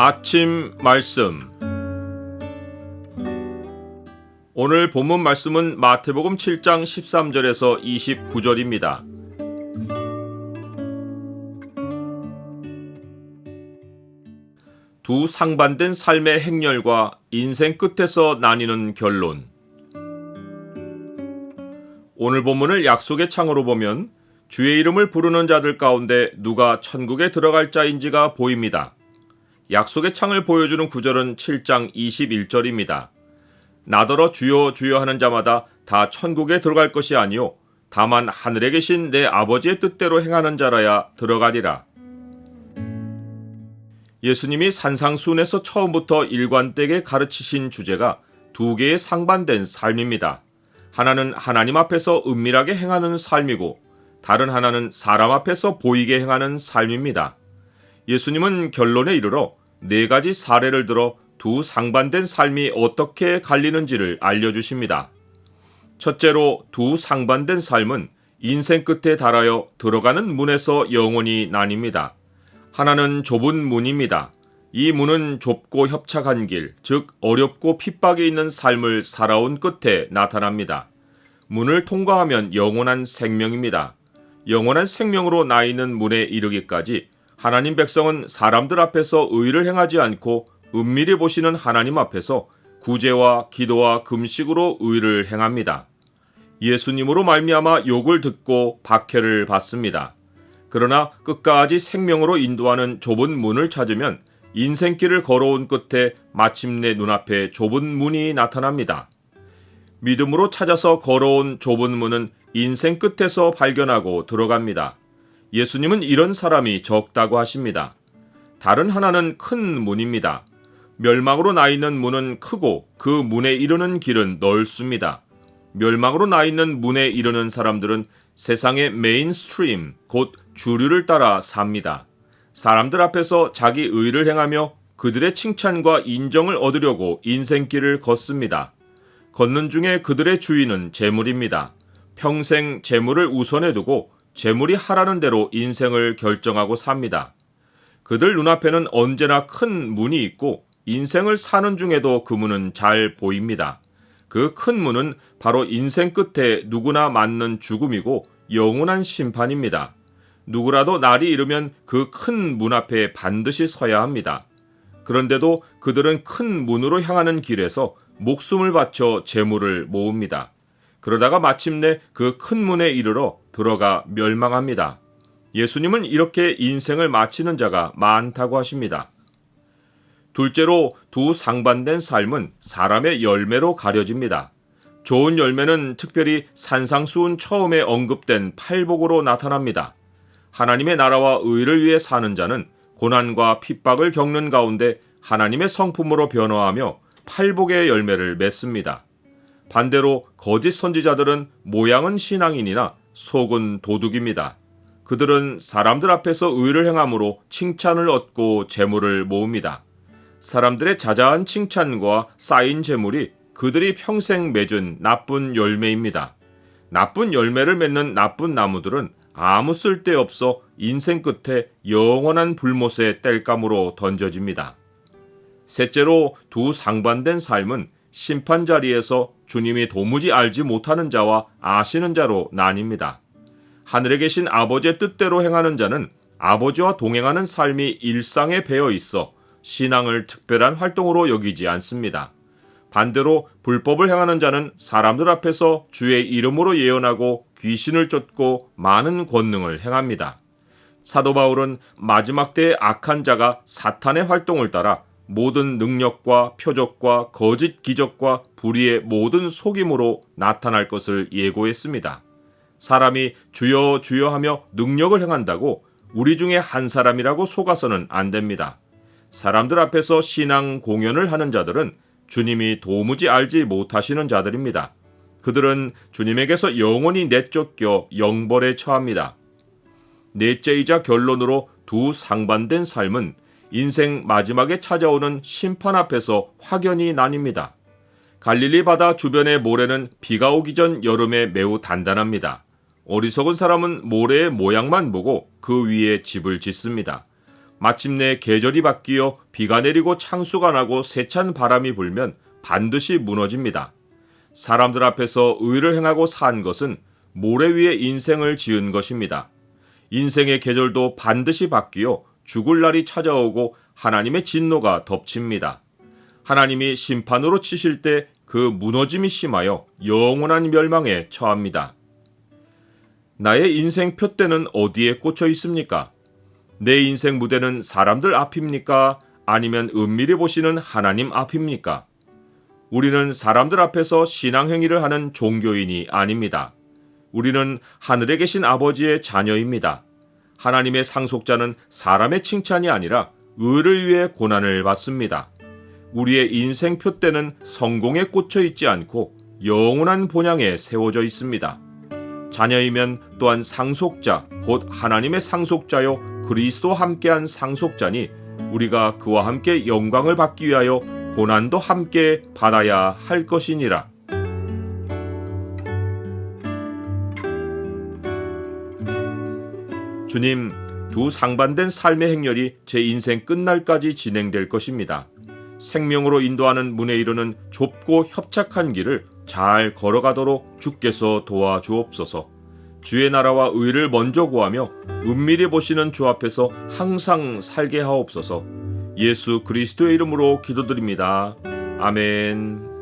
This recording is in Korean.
아침 말씀. 오늘 본문 말씀은 마태복음 7장 13절에서 29절입니다. 두 상반된 삶의 행렬과 인생 끝에서 나뉘는 결론. 오늘 본문을 약속의 창으로 보면 주의 이름을 부르는 자들 가운데 누가 천국에 들어갈 자인지가 보입니다. 약속의 창을 보여주는 구절은 7장 21절입니다. 나더러 주여 주여 하는 자마다 다 천국에 들어갈 것이 아니요 다만 하늘에 계신 내 아버지의 뜻대로 행하는 자라야 들어가리라. 예수님이 산상수훈에서 처음부터 일관되게 가르치신 주제가 두 개의 상반된 삶입니다. 하나는 하나님 앞에서 은밀하게 행하는 삶이고 다른 하나는 사람 앞에서 보이게 행하는 삶입니다. 예수님은 결론에 이르러 네 가지 사례를 들어 두 상반된 삶이 어떻게 갈리는지를 알려주십니다. 첫째로 두 상반된 삶은 인생 끝에 달하여 들어가는 문에서 영원히 나뉩니다. 하나는 좁은 문입니다. 이 문은 좁고 협착한 길, 즉 어렵고 핍박이 있는 삶을 살아온 끝에 나타납니다. 문을 통과하면 영원한 생명입니다. 영원한 생명으로 나 있는 문에 이르기까지 하나님 백성은 사람들 앞에서 의를 행하지 않고 은밀히 보시는 하나님 앞에서 구제와 기도와 금식으로 의를 행합니다. 예수님으로 말미암아 욕을 듣고 박해를 받습니다. 그러나 끝까지 생명으로 인도하는 좁은 문을 찾으면 인생길을 걸어온 끝에 마침내 눈앞에 좁은 문이 나타납니다. 믿음으로 찾아서 걸어온 좁은 문은 인생 끝에서 발견하고 들어갑니다. 예수님은 이런 사람이 적다고 하십니다. 다른 하나는 큰 문입니다. 멸망으로 나 있는 문은 크고 그 문에 이르는 길은 넓습니다. 멸망으로 나 있는 문에 이르는 사람들은 세상의 메인스트림, 곧 주류를 따라 삽니다. 사람들 앞에서 자기 의를 행하며 그들의 칭찬과 인정을 얻으려고 인생길을 걷습니다. 걷는 중에 그들의 주인은 재물입니다. 평생 재물을 우선에 두고 재물이 하라는 대로 인생을 결정하고 삽니다. 그들 눈앞에는 언제나 큰 문이 있고 인생을 사는 중에도 그 문은 잘 보입니다. 그 큰 문은 바로 인생 끝에 누구나 맞는 죽음이고 영원한 심판입니다. 누구라도 날이 이르면 그 큰 문 앞에 반드시 서야 합니다. 그런데도 그들은 큰 문으로 향하는 길에서 목숨을 바쳐 재물을 모읍니다. 그러다가 마침내 그 큰 문에 이르러 들어가 멸망합니다. 예수님은 이렇게 인생을 마치는 자가 많다고 하십니다. 둘째로 두 상반된 삶은 사람의 열매로 가려집니다. 좋은 열매는 특별히 산상수훈 처음에 언급된 팔복으로 나타납니다. 하나님의 나라와 의를 위해 사는 자는 고난과 핍박을 겪는 가운데 하나님의 성품으로 변화하며 팔복의 열매를 맺습니다. 반대로 거짓 선지자들은 모양은 신앙인이나 속은 도둑입니다. 그들은 사람들 앞에서 의를 행함으로 칭찬을 얻고 재물을 모읍니다. 사람들의 자자한 칭찬과 쌓인 재물이 그들이 평생 맺은 나쁜 열매입니다. 나쁜 열매를 맺는 나쁜 나무들은 아무 쓸데없어 인생 끝에 영원한 불못의 땔감으로 던져집니다. 셋째로 두 상반된 삶은 심판 자리에서 주님이 도무지 알지 못하는 자와 아시는 자로 나뉩니다. 하늘에 계신 아버지의 뜻대로 행하는 자는 아버지와 동행하는 삶이 일상에 배어 있어 신앙을 특별한 활동으로 여기지 않습니다. 반대로 불법을 행하는 자는 사람들 앞에서 주의 이름으로 예언하고 귀신을 쫓고 많은 권능을 행합니다. 사도 바울은 마지막 때의 악한 자가 사탄의 활동을 따라 모든 능력과 표적과 거짓 기적과 불의의 모든 속임으로 나타날 것을 예고했습니다. 사람이 주여 주여 하며 능력을 행한다고 우리 중에 한 사람이라고 속아서는 안 됩니다. 사람들 앞에서 신앙 공연을 하는 자들은 주님이 도무지 알지 못하시는 자들입니다. 그들은 주님에게서 영원히 내쫓겨 영벌에 처합니다. 넷째이자 결론으로 두 상반된 삶은 인생 마지막에 찾아오는 심판 앞에서 확연히 나뉩니다. 갈릴리 바다 주변의 모래는 비가 오기 전 여름에 매우 단단합니다. 어리석은 사람은 모래의 모양만 보고 그 위에 집을 짓습니다. 마침내 계절이 바뀌어 비가 내리고 창수가 나고 세찬 바람이 불면 반드시 무너집니다. 사람들 앞에서 의를 행하고 산 것은 모래 위에 인생을 지은 것입니다. 인생의 계절도 반드시 바뀌어 죽을 날이 찾아오고 하나님의 진노가 덮칩니다. 하나님이 심판으로 치실 때 그 무너짐이 심하여 영원한 멸망에 처합니다. 나의 인생 표대는 어디에 꽂혀 있습니까? 내 인생 무대는 사람들 앞입니까? 아니면 은밀히 보시는 하나님 앞입니까? 우리는 사람들 앞에서 신앙 행위를 하는 종교인이 아닙니다. 우리는 하늘에 계신 아버지의 자녀입니다. 하나님의 상속자는 사람의 칭찬이 아니라 의를 위해 고난을 받습니다. 우리의 인생 표대는 성공에 꽂혀 있지 않고 영원한 본향에 세워져 있습니다. 자녀이면 또한 상속자, 곧 하나님의 상속자요 그리스도와 함께한 상속자니 우리가 그와 함께 영광을 받기 위하여 고난도 함께 받아야 할 것이니라. 주님, 두 상반된 삶의 행렬이 제 인생 끝날까지 진행될 것입니다. 생명으로 인도하는 문에 이르는 좁고 협착한 길을 잘 걸어가도록 주께서 도와주옵소서. 주의 나라와 의를 먼저 구하며 은밀히 보시는 주 앞에서 항상 살게 하옵소서. 예수 그리스도의 이름으로 기도드립니다. 아멘.